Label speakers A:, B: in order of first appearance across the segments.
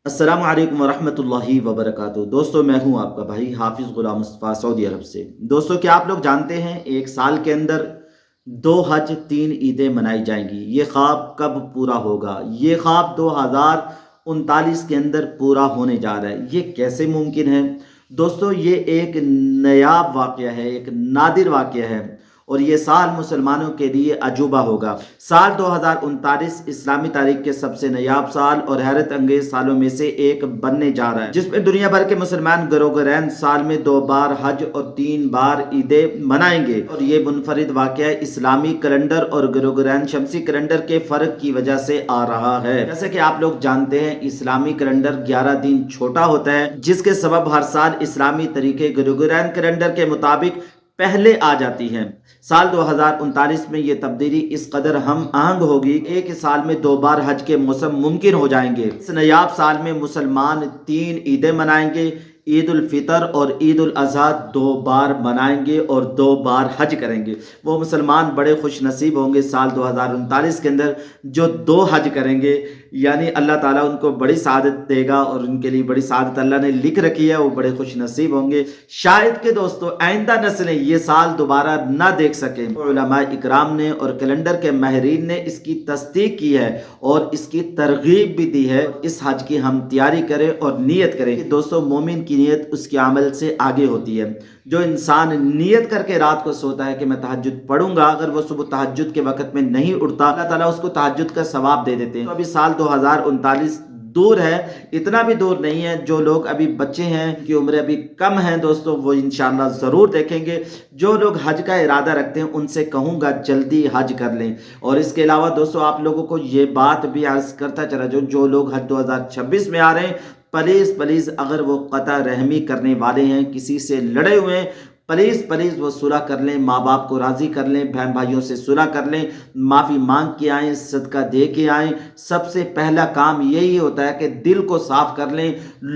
A: السلام علیکم ورحمۃ اللہ وبرکاتہ۔ دوستو میں ہوں آپ کا بھائی حافظ غلام مصطفیٰ سعودی عرب سے۔ دوستو کیا آپ لوگ جانتے ہیں ایک سال کے اندر 2 حج 3 عیدیں منائی جائیں گی؟ یہ خواب کب پورا ہوگا؟ یہ خواب 2039 کے اندر پورا ہونے جا رہا ہے۔ یہ کیسے ممکن ہے؟ دوستو یہ ایک نایاب واقعہ ہے، ایک نادر واقعہ ہے، اور یہ سال مسلمانوں کے لیے عجوبہ ہوگا۔ سال 2039 اسلامی تاریخ کے سب سے نایاب سال اور حیرت انگیز سالوں میں سے ایک بننے جا رہا ہے، جس میں دنیا بھر کے مسلمان گروگرین سال میں 2 بار حج اور 3 بار عیدیں منائیں گے۔ اور یہ منفرد واقعہ اسلامی کیلنڈر اور گروگرین شمسی کیلنڈر کے فرق کی وجہ سے آ رہا ہے۔ جیسے کہ آپ لوگ جانتے ہیں اسلامی کیلنڈر 11 دن چھوٹا ہوتا ہے، جس کے سبب ہر سال اسلامی طریقے گروگرین کیلنڈر کے مطابق پہلے آ جاتی ہیں۔ سال 2039 میں یہ تبدیلی اس قدر ہم آہنگ ہوگی کہ ایک سال میں 2 بار حج کے موسم ممکن ہو جائیں گے۔ اس نایاب سال میں مسلمان 3 عیدیں منائیں گے، عید الفطر اور عید الاضحیٰ 2 بار منائیں گے اور 2 بار حج کریں گے۔ وہ مسلمان بڑے خوش نصیب ہوں گے سال 2039 کے اندر جو 2 حج کریں گے، یعنی اللہ تعالیٰ ان کو بڑی سعادت دے گا، اور ان کے لیے بڑی سعادت اللہ نے لکھ رکھی ہے، وہ بڑے خوش نصیب ہوں گے۔ شاید کہ دوستو آئندہ نسلیں یہ سال دوبارہ نہ دیکھ سکیں۔ علماء اکرام نے اور کیلنڈر کے ماہرین نے اس کی تصدیق کی ہے اور اس کی ترغیب بھی دی ہے۔ اس حج کی ہم تیاری کریں اور نیت کریں۔ دوستو مومن کی نیت اس کے عمل سے آگے ہوتی ہے۔ جو انسان نیت کر کے رات کو سوتا ہے کہ میں تہجد پڑھوں گا، اگر وہ صبح تہجد کے وقت میں نہیں اٹھتا، اللہ تعالیٰ اس کو تہجد کا ثواب دے دیتے ہیں۔ تو ابھی سال 2039 دور ہے، اتنا بھی دور نہیں ہے۔ جو لوگ ابھی بچے ہیں، کی عمر ابھی کم ہیں، دوستو وہ انشاءاللہ ضرور دیکھیں گے۔ جو لوگ حج کا ارادہ رکھتے ہیں ان سے کہوں گا جلدی حج کر لیں۔ اور اس کے علاوہ دوستو آپ لوگوں کو یہ بات بھی عرض کرتا چلا جو لوگ حج 2026 میں آ رہے ہیں، پلیز اگر وہ قطع رحمی کرنے والے ہیں، کسی سے لڑے ہوئے ہیں، پلیز وہ صلح کر لیں، ماں باپ کو راضی کر لیں، بہن بھائیوں سے صلح کر لیں، معافی مانگ کے آئیں، صدقہ دے کے آئیں۔ سب سے پہلا کام یہی ہوتا ہے کہ دل کو صاف کر لیں۔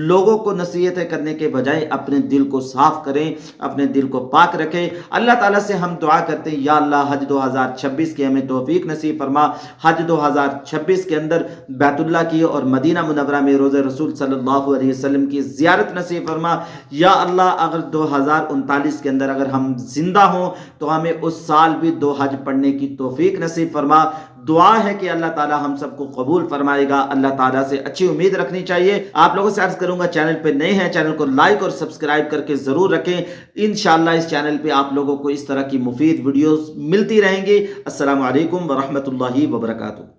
A: لوگوں کو نصیحتیں کرنے کے بجائے اپنے دل کو صاف کریں، اپنے دل کو پاک رکھیں۔ اللہ تعالیٰ سے ہم دعا کرتے ہیں، یا اللہ حج 2026 کی ہمیں توفیق نصیب فرما۔ حج 2026 کے اندر بیت اللہ کی اور مدینہ منورہ میں روضہ رسول صلی اللہ علیہ وسلم کی زیارت نصیب فرما۔ یا اللہ اگر 2039 کے اندر اگر ہم زندہ ہوں تو ہمیں اس سال بھی 2 حج پڑھنے کی توفیق نصیب فرما۔ دعا ہے کہ اللہ تعالی ہم سب کو قبول فرمائے گا۔ اللہ تعالیٰ سے اچھی امید رکھنی چاہیے۔ آپ لوگوں سے عرض کروں گا چینل پہ نئے ہیں، چینل کو لائک اور سبسکرائب کر کے ضرور رکھیں۔ انشاءاللہ اس چینل پہ آپ لوگوں کو اس طرح کی مفید ویڈیوز ملتی رہیں گی۔ السلام علیکم ورحمۃ اللہ وبرکاتہ۔